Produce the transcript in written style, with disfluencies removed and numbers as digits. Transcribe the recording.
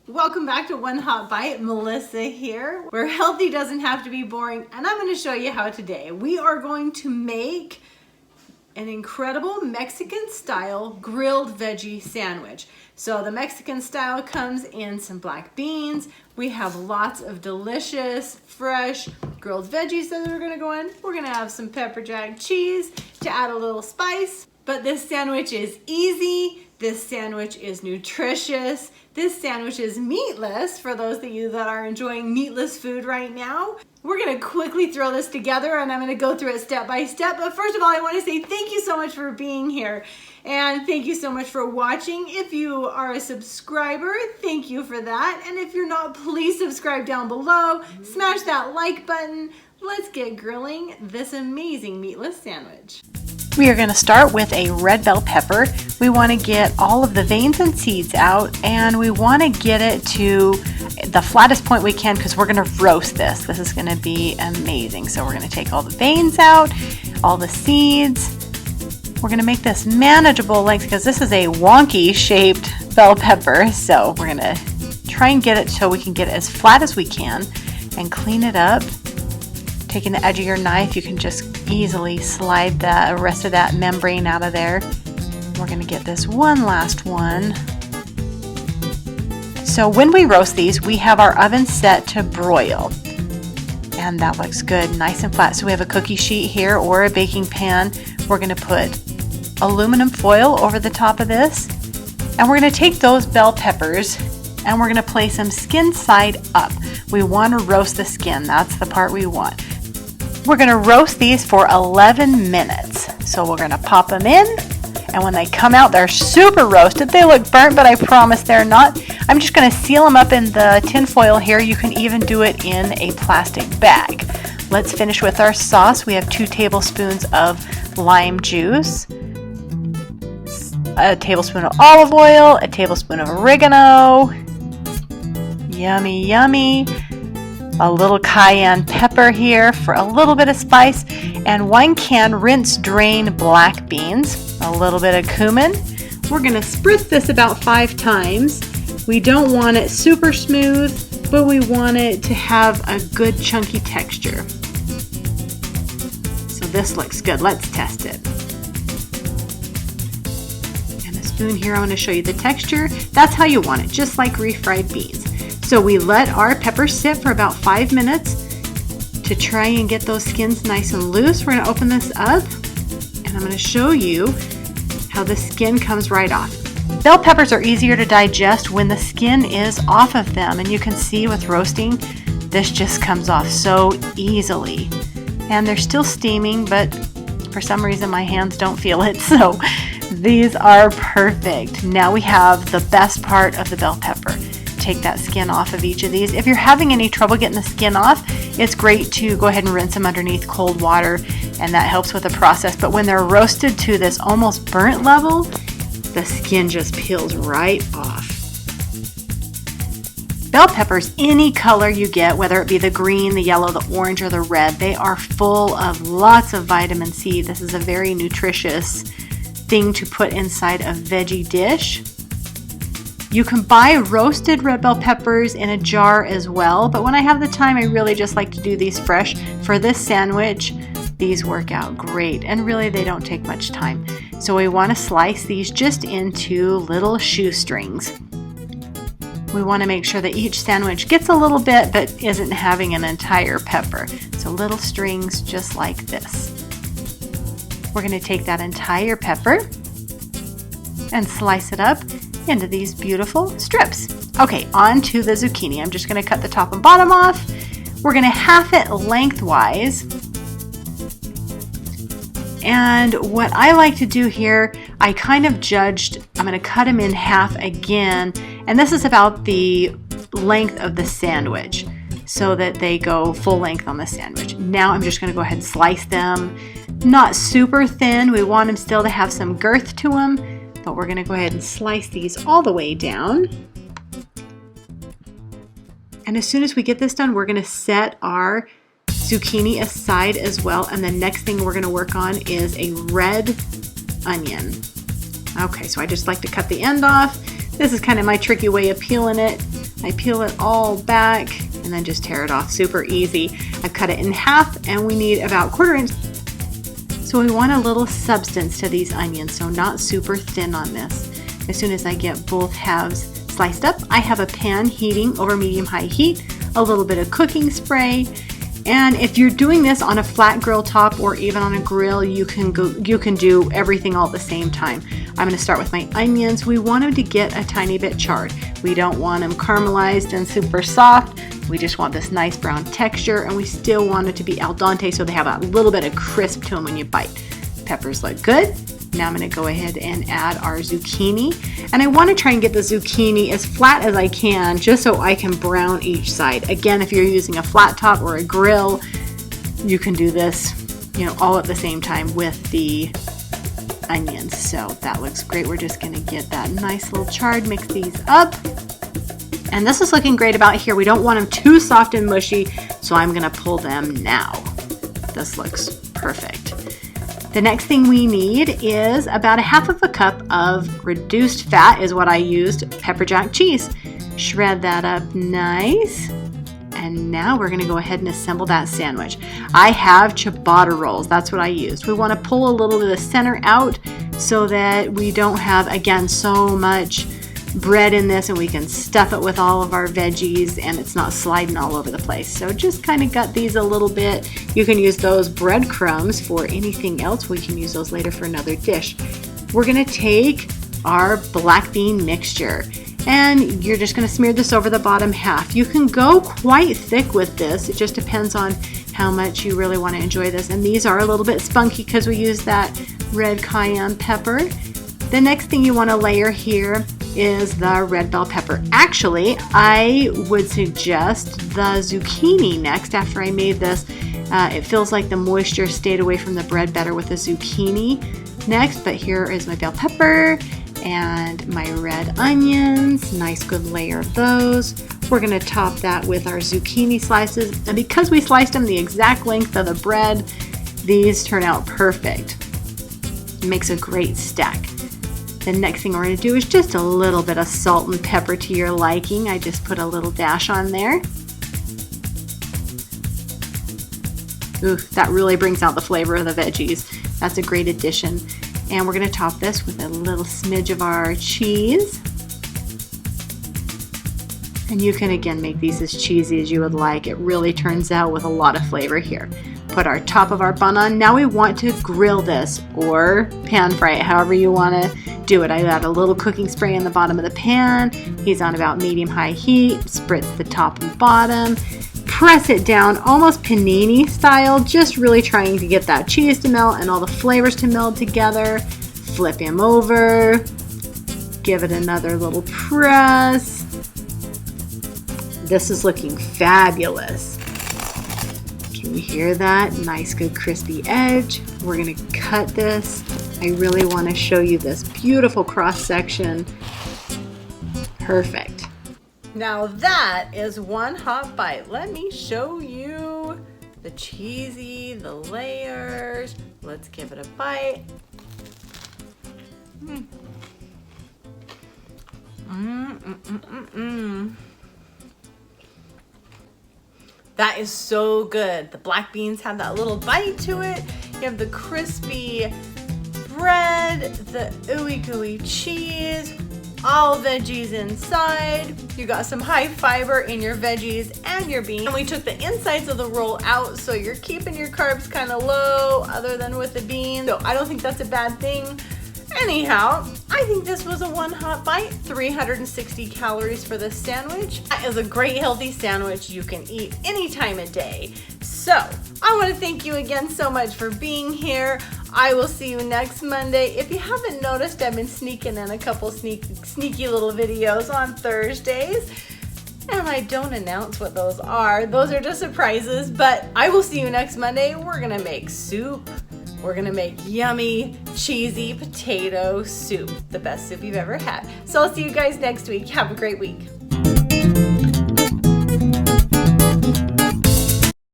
Welcome back to One Hot Bite. Melissa here, where healthy doesn't have to be boring, and I'm going to show you how today. We are going to make an incredible Mexican style grilled veggie sandwich. So the Mexican style comes in some black beans. We have lots of delicious, fresh grilled veggies that are going to go in. We're going to have some pepper jack cheese to add a little spice. But this sandwich is easy. This sandwich is nutritious. This sandwich is meatless for those of you that are enjoying meatless food right now. We're gonna quickly throw this together and I'm gonna go through it step by step. But first of all, I wanna say thank you so much for being here. And thank you so much for watching. If you are a subscriber, thank you for that. And if you're not, please subscribe down below. Smash that like button. Let's get grilling this amazing meatless sandwich. We are going to start with a red bell pepper. We want to get all of the veins and seeds out, and we want to get it to the flattest point we can because we're going to roast this. This is going to be amazing. So we're going to take all the veins out, all the seeds. We're going to make this manageable length because this is a wonky shaped bell pepper. So we're going to try and get it so we can get it as flat as we can and clean it up. Taking the edge of your knife, you can just easily slide the rest of that membrane out of there. We're going to get this one last one. So when we roast these, we have our oven set to broil. And that looks good, nice and flat. So we have a cookie sheet here or a baking pan. We're going to put aluminum foil over the top of this. And we're going to take those bell peppers and we're going to place them skin side up. We want to roast the skin. That's the part we want. We're going to roast these for 11 minutes. So we're going to pop them in, and when they come out, they're super roasted. They look burnt, but I promise they're not. I'm just going to seal them up in the tin foil here. You can even do it in a plastic bag. Let's finish with our sauce. We have 2 tablespoons of lime juice, a tablespoon of olive oil, a tablespoon of oregano. Yummy, yummy. A little cayenne pepper here for a little bit of spice, and 1 can rinse drain black beans, a little bit of cumin. We're going to spritz this about 5 times. We don't want it super smooth, but we want it to have a good chunky texture. So this looks good. Let's test it. And a spoon here, I want to show you the texture. That's how you want it, just like refried beans. So we let our peppers sit for about 5 minutes to try and get those skins nice and loose. We're going to open this up and I'm going to show you how the skin comes right off. Bell peppers are easier to digest when the skin is off of them, and you can see with roasting, this just comes off so easily. And they're still steaming, but for some reason my hands don't feel it, so these are perfect. Now we have the best part of the bell pepper. Take that skin off of each of these. If you're having any trouble getting the skin off, it's great to go ahead and rinse them underneath cold water, and that helps with the process. But when they're roasted to this almost burnt level, the skin just peels right off. Bell peppers, any color you get, whether it be the green, the yellow, the orange, or the red, they are full of lots of vitamin C. This is a very nutritious thing to put inside a veggie dish. You can buy roasted red bell peppers in a jar as well, but when I have the time, I really just like to do these fresh. For this sandwich, these work out great, and really they don't take much time. So we want to slice these just into little shoestrings. We want to make sure that each sandwich gets a little bit, but isn't having an entire pepper. So little strings just like this. We're going to take that entire pepper and slice it up into these beautiful strips. Okay, on to the zucchini. I'm just going to cut the top and bottom off. We're going to half it lengthwise. And what I like to do here, I kind of judged, I'm going to cut them in half again. And this is about the length of the sandwich so that they go full length on the sandwich. Now I'm just going to go ahead and slice them. Not super thin. We want them still to have some girth to them. But we're going to go ahead and slice these all the way down. And as soon as we get this done, we're going to set our zucchini aside as well. And the next thing we're going to work on is a red onion. Okay, so I just like to cut the end off. This is kind of my tricky way of peeling it. I peel it all back and then just tear it off. Super easy. I cut it in half and we need about 1/4 inch. So we want a little substance to these onions, so not super thin on this. As soon as I get both halves sliced up, I have a pan heating over medium-high heat, a little bit of cooking spray. And if you're doing this on a flat grill top or even on a grill, you can do everything all at the same time. I'm going to start with my onions. We want them to get a tiny bit charred. We don't want them caramelized and super soft. We just want this nice brown texture, and we still want it to be al dente so they have a little bit of crisp to them when you bite. Peppers look good. Now I'm going to go ahead and add our zucchini. And I want to try and get the zucchini as flat as I can just so I can brown each side. Again, if you're using a flat top or a grill, you can do this, all at the same time with the onions. So that looks great. We're just going to get that nice little charred, mix these up. And this is looking great about here. We don't want them too soft and mushy, so I'm going to pull them now. This looks perfect. The next thing we need is about 1/2 cup of reduced fat is what I used, pepper jack cheese. Shred that up nice. And now we're gonna go ahead and assemble that sandwich. I have ciabatta rolls, that's what I used. We wanna pull a little bit of the center out so that we don't have, again, so much bread in this, and we can stuff it with all of our veggies and it's not sliding all over the place. So just kind of gut these a little bit. You can use those breadcrumbs for anything else. We can use those later for another dish. We're gonna take our black bean mixture and you're just gonna smear this over the bottom half. You can go quite thick with this. It just depends on how much you really want to enjoy this. And these are a little bit spunky because we use that red cayenne pepper. The next thing you want to layer here is the red bell pepper. Actually, I would suggest the zucchini next after I made this. It feels like the moisture stayed away from the bread better with the zucchini next, but here is my bell pepper and my red onions. Nice good layer of those. We're going to top that with our zucchini slices, and because we sliced them the exact length of the bread, these turn out perfect. It makes a great stack. The next thing we're going to do is just a little bit of salt and pepper to your liking. I just put a little dash on there. Ooh, that really brings out the flavor of the veggies. That's a great addition. And we're going to top this with a little smidge of our cheese. And you can again make these as cheesy as you would like. It really turns out with a lot of flavor here. Put our top of our bun on. Now we want to grill this or pan fry it, however you want to do it. I add a little cooking spray in the bottom of the pan. He's on about medium-high heat. Spritz the top and bottom. Press it down almost panini style, just really trying to get that cheese to melt and all the flavors to meld together. Flip him over. Give it another little press. This is looking fabulous. Can you hear that? Nice, good, crispy edge. We're gonna cut this. I really want to show you this beautiful cross section. Perfect. Now that is one hot bite. Let me show you the cheesy, the layers. Let's give it a bite. That is so good. The black beans have that little bite to it. You have the crispy bread, the ooey gooey cheese, all veggies inside. You got some high fiber in your veggies and your beans. And we took the insides of the roll out, so you're keeping your carbs kind of low other than with the beans. So I don't think that's a bad thing. Anyhow, I think this was a one hot bite. 360 calories for this sandwich. That is a great healthy sandwich you can eat any time of day. So I want to thank you again so much for being here. I will see you next Monday. If you haven't noticed, I've been sneaking in a couple sneaky little videos on Thursdays. And I don't announce what those are. Those are just surprises, but I will see you next Monday. We're gonna make soup. We're gonna make yummy, cheesy potato soup. The best soup you've ever had. So I'll see you guys next week. Have a great week.